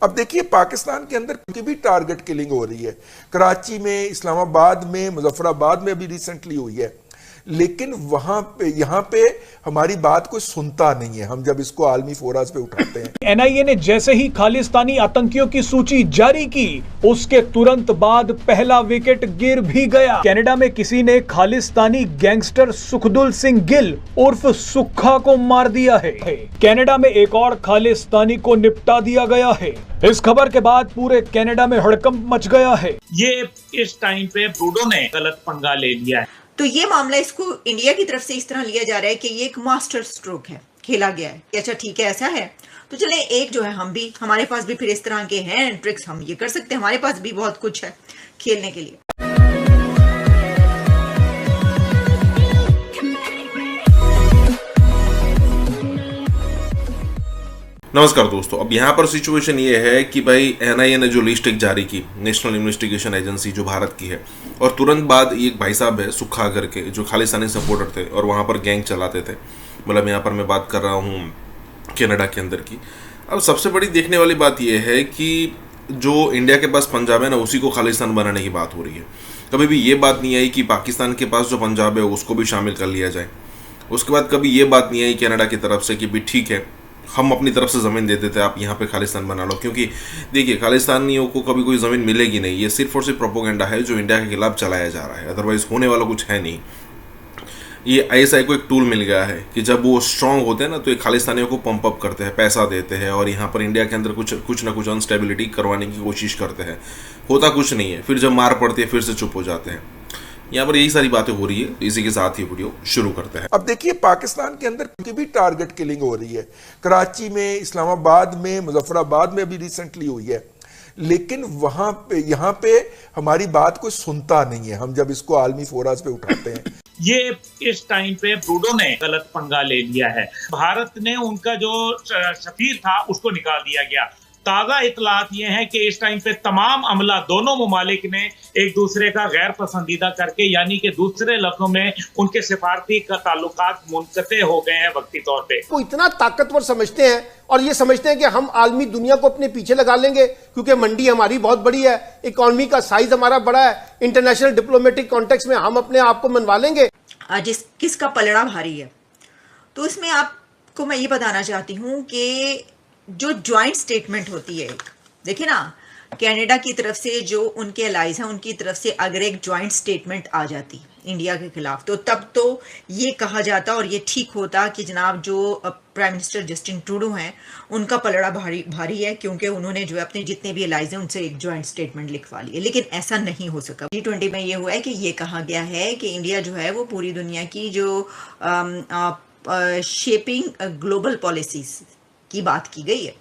अब देखिए पाकिस्तान के अंदर की भी टारगेट किलिंग हो रही है। कराची में, इस्लामाबाद में, मुजफ्फराबाद में अभी रिसेंटली हुई है, लेकिन वहां पे यहां पे हमारी बात कोई सुनता नहीं है हम जब इसको आलमी फोरस पे उठाते हैं। एनआईए ने जैसे ही खालिस्तानी आतंकियों की सूची जारी की, उसके तुरंत बाद पहला विकेट गिर भी गया। कनाडा में किसी ने खालिस्तानी गैंगस्टर सुखदुल सिंह गिल उर्फ सुक्खा को मार दिया है। कनाडा में एक और खालिस्तानी को निपटा दिया गया है। इस खबर के बाद पूरे कनाडा में हड़कंप मच गया है। ये इस टाइम पे ट्रूडो ने गलत पंगा ले लिया है। तो ये मामला इसको इंडिया की तरफ से इस तरह लिया जा रहा है कि ये एक मास्टर स्ट्रोक है, खेला गया है। अच्छा ठीक है, ऐसा है तो चले एक जो है हम भी, हमारे पास भी फिर इस तरह के हैं ट्रिक्स, हम ये कर सकते हैं, हमारे पास भी बहुत कुछ है खेलने के लिए। नमस्कार दोस्तों, अब यहाँ पर सिचुएशन ये है कि भाई एनआईए ने जो लिस्ट एक जारी की, नेशनल इन्वेस्टिगेशन एजेंसी जो भारत की है, और तुरंत बाद एक भाई साहब है सुक्खा करके जो खालिस्तानी सपोर्टर थे और वहाँ पर गैंग चलाते थे। मतलब यहाँ पर मैं बात कर रहा हूँ कनाडा के अंदर की। अब सबसे बड़ी देखने वाली बात यह है कि जो इंडिया के पास पंजाब है ना, उसी को खालिस्तान बनाने की बात हो रही है। कभी भी ये बात नहीं आई कि पाकिस्तान के पास जो पंजाब है उसको भी शामिल कर लिया जाए। उसके बाद कभी ये बात नहीं आई कनाडा की तरफ से कि भी ठीक है, हम अपनी तरफ से ज़मीन दे देते, आप यहाँ पे खालिस्तान बना लो। क्योंकि देखिए खालिस्तानियों को कभी कोई ज़मीन मिलेगी नहीं, ये सिर्फ और सिर्फ प्रोपोगेंडा है जो इंडिया के खिलाफ चलाया जा रहा है, अदरवाइज होने वाला कुछ है नहीं। ये आईएसआई को एक टूल मिल गया है कि जब वो स्ट्रांग होते हैं ना, तो ये खालिस्तानियों को पंप अप करते हैं, पैसा देते हैं और यहाँ पर इंडिया के अंदर कुछ ना कुछ अनस्टेबिलिटी करवाने की कोशिश करते हैं। होता कुछ नहीं है, फिर जब मार पड़ती है फिर से चुप हो जाते हैं। यहाँ पर यही सारी बातें हो रही है। इसी के साथ ही वीडियो शुरू करते हैं। अब देखिए पाकिस्तान के अंदर की भी टारगेट किलिंग हो रही है। कराची में, इस्लामाबाद में, मुजफ्फराबाद में अभी रिसेंटली हुई है, लेकिन वहां पे यहाँ पे हमारी बात कोई सुनता नहीं है हम जब इसको आलमी फोरस पे उठाते हैं। ये इस टाइम पे ट्रूडो ने गलत पंगा ले लिया है। भारत ने उनका जो सफीर था उसको निकाल दिया गया। ताज़ा इतलात ये हैं कि इस टाइम पे तमाम अमला दोनों ममालिक ने एक दूसरे का गैर पसंदीदा करके, यानी कि दूसरे लफ्जों में उनके सिफारती का ताल्लुकात मुनक़ते हो गए हैं वक्ती तौर पे। वो इतना ताकतवर समझते हैं और ये समझते हैं कि हम आलमी दुनिया को अपने पीछे लगा लेंगे क्योंकि मंडी हमारी बहुत बड़ी है, इकोनॉमी का साइज हमारा बड़ा है, इंटरनेशनल डिप्लोमेटिक कॉन्टेक्स्ट में हम अपने आप को मनवा लेंगे। आज किसका पलड़ा भारी है, तो इसमें आपको मैं ये बताना चाहती हूँ कि जो ज्वाइंट स्टेटमेंट होती है, देखिए ना, कनाडा की तरफ से जो उनके अलाइज हैं उनकी तरफ से अगर एक ज्वाइंट स्टेटमेंट आ जाती इंडिया के खिलाफ, तो तब तो ये कहा जाता और ये ठीक होता कि जनाब जो प्राइम मिनिस्टर जस्टिन ट्रूडो हैं उनका पलड़ा भारी है, क्योंकि उन्होंने जो अपने जितने भी अलाइज हैं उनसे एक ज्वाइंट स्टेटमेंट लिखवा ली है। लेकिन ऐसा नहीं हो सका। G20 में ये हुआ है कि ये कहा गया है कि इंडिया जो है वो पूरी दुनिया की जो शेपिंग ग्लोबल पॉलिसीज की बात की गई है।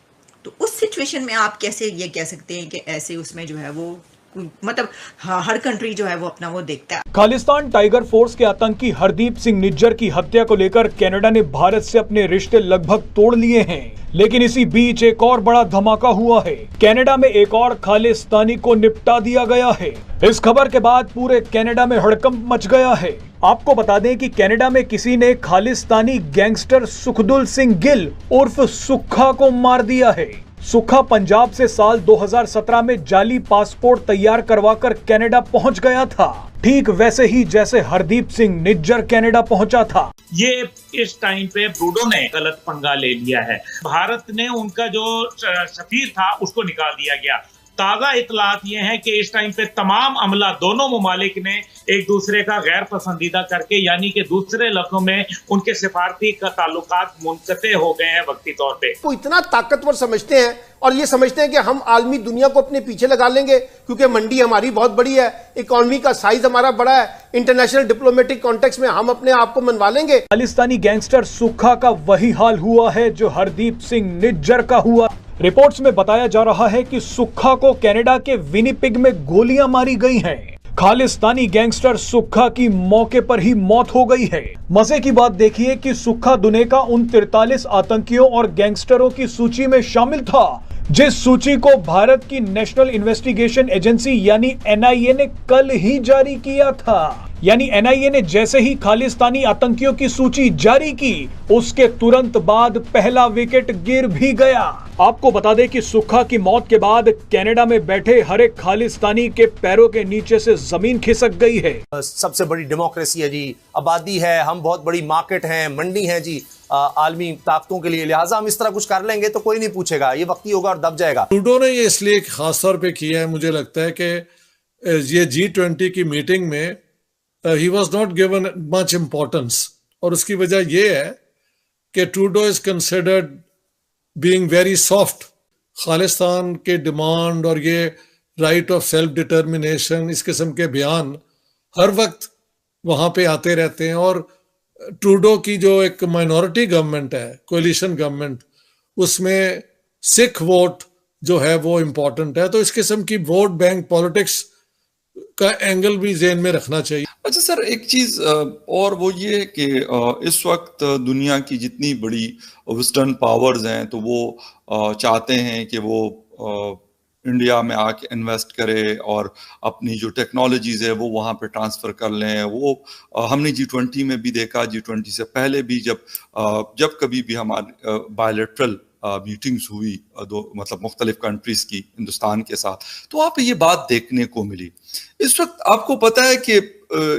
तो उस सिचुएशन में आप कैसे ये कह सकते हैं कि ऐसे उसमें जो है वो मतलब हर कंट्री जो है वो अपना वो देखता है। खालिस्तान टाइगर फोर्स के आतंकी हरदीप सिंह निज्जर की हत्या को लेकर कनाडा ने भारत से अपने रिश्ते लगभग तोड़ लिए हैं, लेकिन इसी बीच एक और बड़ा धमाका हुआ है। कनाडा में एक और खालिस्तानी को निपटा दिया गया है। इस खबर के बाद पूरे कनाडा में हड़कंप मच गया है। आपको बता दें कि कनाडा में किसी ने खालिस्तानी गैंगस्टर सुखदुल सिंह गिल उर्फ सुक्खा को मार दिया है। सुक्खा पंजाब से साल 2017 में जाली पासपोर्ट तैयार करवाकर कनाडा पहुंच गया था, ठीक वैसे ही जैसे हरदीप सिंह निज्जर कनाडा पहुंचा था। ये इस टाइम पे ट्रूडो ने गलत पंगा ले लिया है। भारत ने उनका जो सफीर था उसको निकाल दिया गया। ताज़ा इतलात ये हैं कि इस टाइम पे तमाम अमला दोनों ममालिक ने एक दूसरे का गैर पसंदीदा करके, यानी कि दूसरे लफ्जों में उनके सिफारती का ताल्लुकात मुनक़ते हो गए हैं वक्ती तौर पे। वो इतना ताकतवर समझते हैं और ये समझते हैं कि हम आलमी दुनिया को अपने पीछे लगा लेंगे क्योंकि मंडी हमारी बहुत बड़ी है, इकोनॉमी का साइज हमारा बड़ा है, इंटरनेशनल डिप्लोमेटिक कॉन्टेक्स्ट में हम अपने आप को मनवा लेंगे। खालिस्तानी गैंगस्टर सुक्खा का वही हाल हुआ है जो हरदीप सिंह निज्जर का हुआ। रिपोर्ट्स में बताया जा रहा है कि सुक्खा को कनाडा के विनिपेग में गोलियां मारी गई हैं। खालिस्तानी गैंगस्टर सुक्खा की मौके पर ही मौत हो गई है। मजे की बात देखिए कि सुक्खा दुनिया का उन 43 आतंकियों और गैंगस्टरों की सूची में शामिल था जिस सूची को भारत की नेशनल इन्वेस्टिगेशन एजेंसी यानी एनआईए ने कल ही जारी किया था। यानी एनआईए ने जैसे ही खालिस्तानी आतंकियों की सूची जारी की, उसके तुरंत बाद पहला विकेट गिर भी गया। आपको बता दें कि सुक्खा की मौत के बाद कनाडा में बैठे हर एक खालिस्तानी के पैरों के नीचे से जमीन खिसक गई है। सबसे बड़ी डेमोक्रेसी है जी, आबादी है, हम बहुत बड़ी मार्केट है, मंडी है जी आलमी ताकतों के लिए, लिहाजा हम इस तरह कुछ कर लेंगे तो कोई नहीं पूछेगा, ये वक्ती होगा और दब जाएगा। ट्रूडो ने ये इसलिए खास तौर पे किया है, मुझे लगता है कि ये G20 की मीटिंग में he was not given much importance, और उसकी वजह ये है कि Trudeau is considered being very soft. Khalistan के डिमांड और ये राइट ऑफ सेल्फ डिटर्मिनेशन, इस किस्म के बयान हर वक्त वहां पे आते रहते हैं, और ट्रूडो की जो एक माइनॉरिटी गवर्नमेंट है, कोलिशन गवर्नमेंट, उसमें सिख वोट जो है वो इम्पोर्टेंट है, तो इस किस्म की वोट बैंक पॉलिटिक्स का एंगल भी ज़हन में रखना चाहिए। अच्छा सर, एक चीज और वो ये है कि इस वक्त दुनिया की जितनी बड़ी वेस्टर्न पावर्स हैं तो वो चाहते हैं कि वो इंडिया में आके इन्वेस्ट करे और अपनी जो टेक्नोलॉजीज है वो वहाँ पे ट्रांसफर कर लें। वो हमने G20 में भी देखा, G20 से पहले भी जब कभी भी हमारी बायलैटरल मीटिंग्स हुई मतलब मुख्तलिफ कंट्रीज की हिंदुस्तान के साथ, तो वहाँ पे ये बात देखने को मिली। इस वक्त आपको पता है कि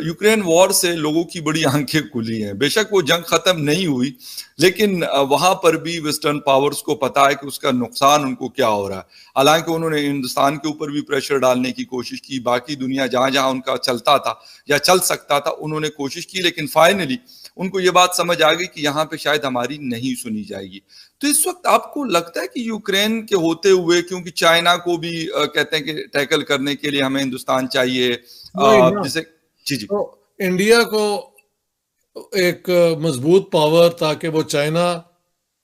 यूक्रेन वॉर से लोगों की बड़ी आंखें खुली हैं। बेशक वो जंग खत्म नहीं हुई, लेकिन वहां पर भी वेस्टर्न पावर्स को पता है कि उसका नुकसान उनको क्या हो रहा है। हालांकि उन्होंने हिंदुस्तान के ऊपर भी प्रेशर डालने की कोशिश की, बाकी दुनिया जहां जहां उनका चलता था या चल सकता था उन्होंने कोशिश की, लेकिन फाइनली उनको ये बात समझ आ गई कि यहाँ पे शायद हमारी नहीं सुनी जाएगी। तो इस वक्त आपको लगता है कि यूक्रेन के होते हुए, क्योंकि चाइना को भी कहते हैं कि टैकल करने के लिए हमें हिंदुस्तान चाहिए, जैसे जी तो इंडिया को एक मजबूत पावर, ताकि वो चाइना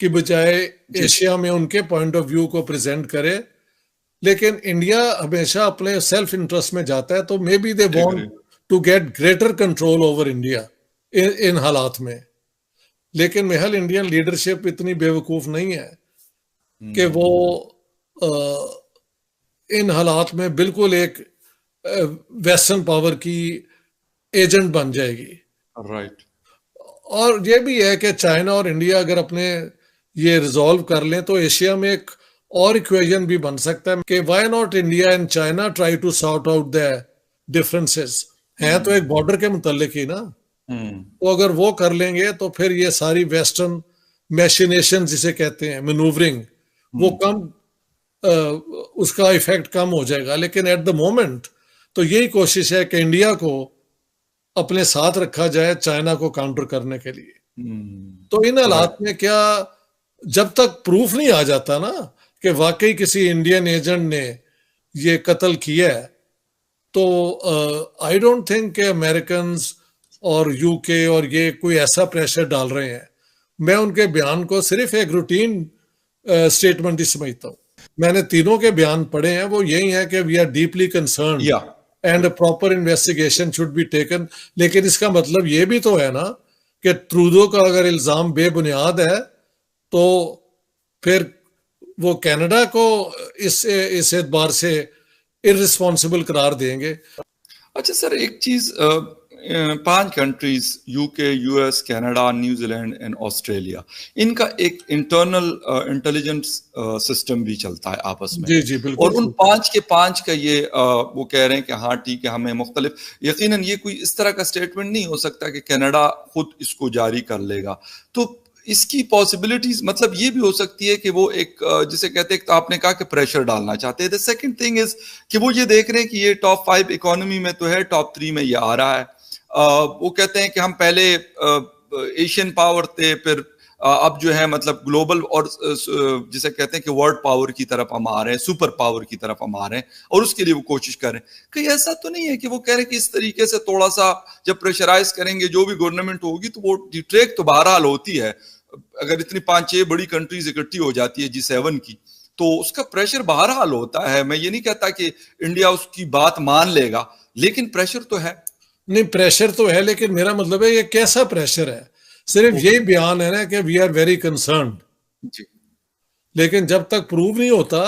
की बजाय एशिया में उनके पॉइंट ऑफ व्यू को प्रेजेंट करे, लेकिन इंडिया हमेशा अपने सेल्फ इंटरेस्ट में जाता है, तो maybe they want to get greater control over India इन हालात में। लेकिन मेहल इंडियन लीडरशिप इतनी बेवकूफ नहीं है कि वो इन हालात में बिल्कुल एक वेस्टर्न पावर की एजेंट बन जाएगी। राइट। और ये भी है कि चाइना और इंडिया अगर अपने ये रिजॉल्व कर लें तो एशिया में एक और इक्वेशन भी बन सकता है कि why not India and China try to sort out the differences. हैं तो एक बॉर्डर के मुतल्लिक ही ना, तो अगर वो कर लेंगे तो फिर ये सारी वेस्टर्न मैशिनेशन जिसे कहते हैं, मैनूवरिंग, वो उसका इफेक्ट कम हो जाएगा। लेकिन एट द मोमेंट तो यही कोशिश है कि इंडिया को अपने साथ रखा जाए चाइना को काउंटर करने के लिए। तो इन हालात में क्या, जब तक प्रूफ नहीं आ जाता ना कि वाकई किसी इंडियन एजेंट ने ये कत्ल किया है, तो आई डोंट थिंक कि अमेरिकन और यूके और ये कोई ऐसा प्रेशर डाल रहे हैं। मैं उनके बयान को सिर्फ एक रूटीन स्टेटमेंट ही समझता हूँ। मैंने तीनों के बयान पढ़े हैं, वो यही है कि we are deeply concerned and proper investigation should be taken. लेकिन इसका मतलब ये भी तो है ना कि ट्रूडो का अगर इल्जाम बेबुनियाद है तो फिर वो कनाडा को इस एतबार से इररिस्पॉन्सिबल करार देंगे। अच्छा सर, एक चीज, 5 countries UK, US, Canada, New Zealand and Australia, इनका एक इंटरनल इंटेलिजेंस सिस्टम भी चलता है आपस में। जी जी बिल्कुल। और उन 5 के 5 का ये वो कह रहे हैं कि हाँ ठीक है, हमें मुख्तलिफ, यकीनन ये कोई इस तरह का स्टेटमेंट नहीं हो सकता कि कनाडा खुद इसको जारी कर लेगा। तो इसकी पॉसिबिलिटीज मतलब ये भी हो सकती है कि वो एक जिसे कहते हैं, तो आपने कहा कि प्रेशर डालना चाहते हैं। द सेकंड थिंग इज कि वो ये देख रहे हैं कि ये टॉप 5 इकोनॉमी में तो है, टॉप 3 में ये आ रहा है। वो कहते हैं कि हम पहले एशियन पावर थे, फिर अब जो है मतलब ग्लोबल और जिसे कहते हैं कि वर्ल्ड पावर की तरफ हम आ रहे हैं, सुपर पावर की तरफ हम आ रहे हैं, और उसके लिए वो कोशिश कर रहे हैं। कहीं ऐसा तो नहीं है कि वो कह रहे हैं कि इस तरीके से थोड़ा सा जब प्रेशराइज करेंगे जो भी गवर्नमेंट होगी तो वो ट्रेक तो बहरहाल होती है। अगर इतनी 5-6 बड़ी कंट्रीज इकट्ठी हो जाती है G7 की, तो उसका प्रेशर बहरहाल होता है। मैं ये नहीं कहता कि इंडिया उसकी बात मान लेगा, लेकिन प्रेशर तो है। नहीं, प्रेशर तो है, लेकिन मेरा मतलब है ये कैसा प्रेशर है। सिर्फ यही बयान है ना कि वी आर वेरी कंसर्न्ड, लेकिन जब तक प्रूव नहीं होता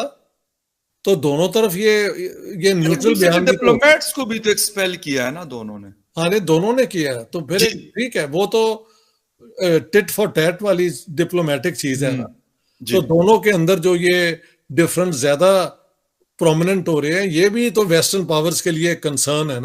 तो दोनों तरफ ये न्यूट्रल बयान। डिप्लोमेट्स को भी तो एक्सपेल किया है ना दोनों ने। हाँ नहीं, दोनों ने किया है तो फिर ठीक है, वो तो टिट फॉर टैट वाली डिप्लोमेटिक चीज है ना। तो दोनों के अंदर जो ये डिफरेंस ज्यादा प्रोमिनेंट हो रहे हैं, ये भी तो वेस्टर्न पावर्स के लिए कंसर्न है ना।